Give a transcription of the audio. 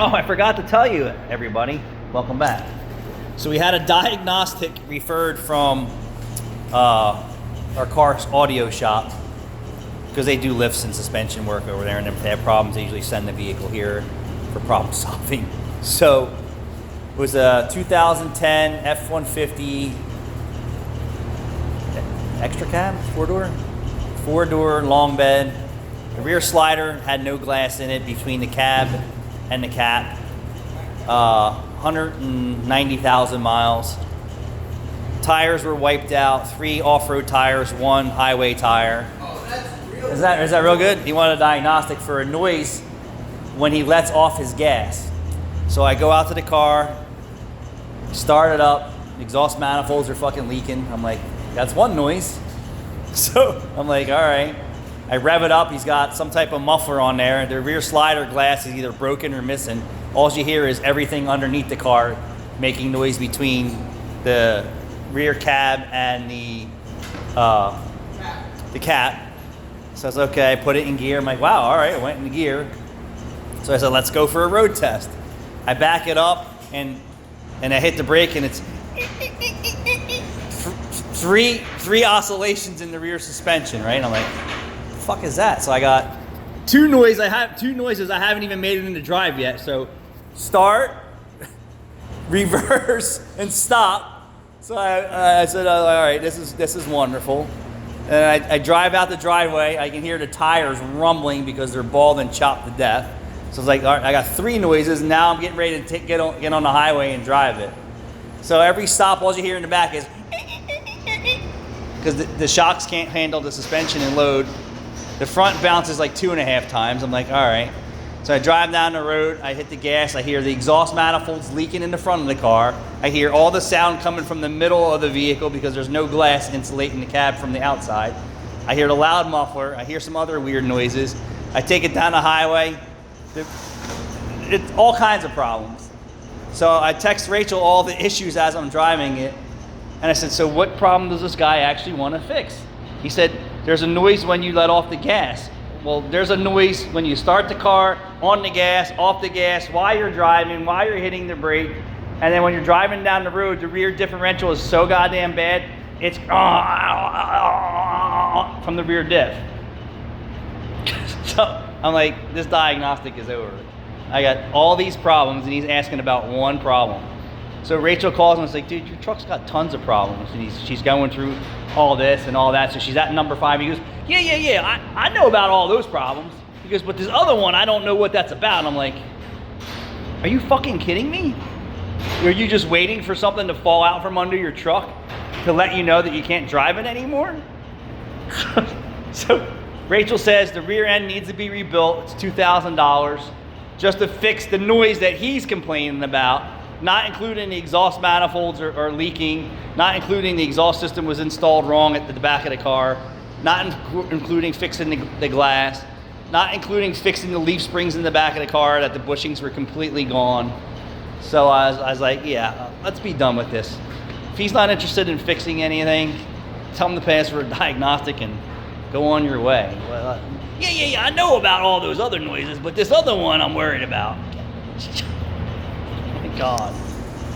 Oh, I forgot to tell you, everybody. Welcome back. So we had a diagnostic referred from our car's audio shop because they do lifts and suspension work over there, and if they have problems, they usually send the vehicle here for problem solving. So it was a 2010 F-150 extra cab, four-door long bed. The rear slider had no glass in it between the cab and the cap. 190,000 miles. Tires were wiped out. 3 off-road tires, 1 highway tire. Oh, that's real. Is that real good? He wanted a diagnostic for a noise when he lets off his gas. So I go out to the car, start it up. The exhaust manifolds are fucking leaking. I'm like, that's one noise. So I'm like, all right. I rev it up. He's got some type of muffler on there. The rear slider glass is either broken or missing. All you hear is everything underneath the car making noise between the rear cab and the cap. So I was okay. I put it in gear. I'm like, wow, all right. I went in gear. So I said, let's go for a road test. I back it up and I hit the brake, and it's three oscillations in the rear suspension, right? And I'm like, the fuck is that? So I got two noises I haven't even made it into drive yet. So start, reverse, and stop. So I said, all right, this is wonderful. And I drive out the driveway. I can hear the tires rumbling because they're bald and chopped to death. So it's like, all right, I got 3 noises. And now I'm getting ready to get on the highway and drive it. So every stop, all you hear in the back is because the shocks can't handle the suspension and load. The front bounces like 2.5 times. I'm like, all right. So I drive down the road. I hit the gas. I hear the exhaust manifolds leaking in the front of the car. I hear all the sound coming from the middle of the vehicle because there's no glass insulating the cab from the outside. I hear the loud muffler. I hear some other weird noises. I take it down the highway. It's all kinds of problems. So I text Rachel all the issues as I'm driving it. And I said, so what problem does this guy actually want to fix? He said, there's a noise when you let off the gas. Well, there's a noise when you start the car, on the gas, off the gas, while you're driving, while you're hitting the brake. And then when you're driving down the road, the rear differential is so goddamn bad, it's from the rear diff. So I'm like, this diagnostic is over. I got all these problems, and he's asking about one problem. So Rachel calls him and is like, dude, your truck's got tons of problems. And she's going through all this and all that. So she's at number 5. He goes, yeah, I know about all those problems. He goes, but this other one, I don't know what that's about. And I'm like, are you fucking kidding me? Are you just waiting for something to fall out from under your truck to let you know that you can't drive it anymore? So Rachel says the rear end needs to be rebuilt. It's $2,000 just to fix the noise that he's complaining about. Not including the exhaust manifolds are leaking, not including the exhaust system was installed wrong at the back of the car, not including fixing the glass, not including fixing the leaf springs in the back of the car that the bushings were completely gone. So I was like, yeah, let's be done with this. If he's not interested in fixing anything, tell him to pass for a diagnostic and go on your way. Well, yeah, I know about all those other noises, but this other one I'm worried about. God.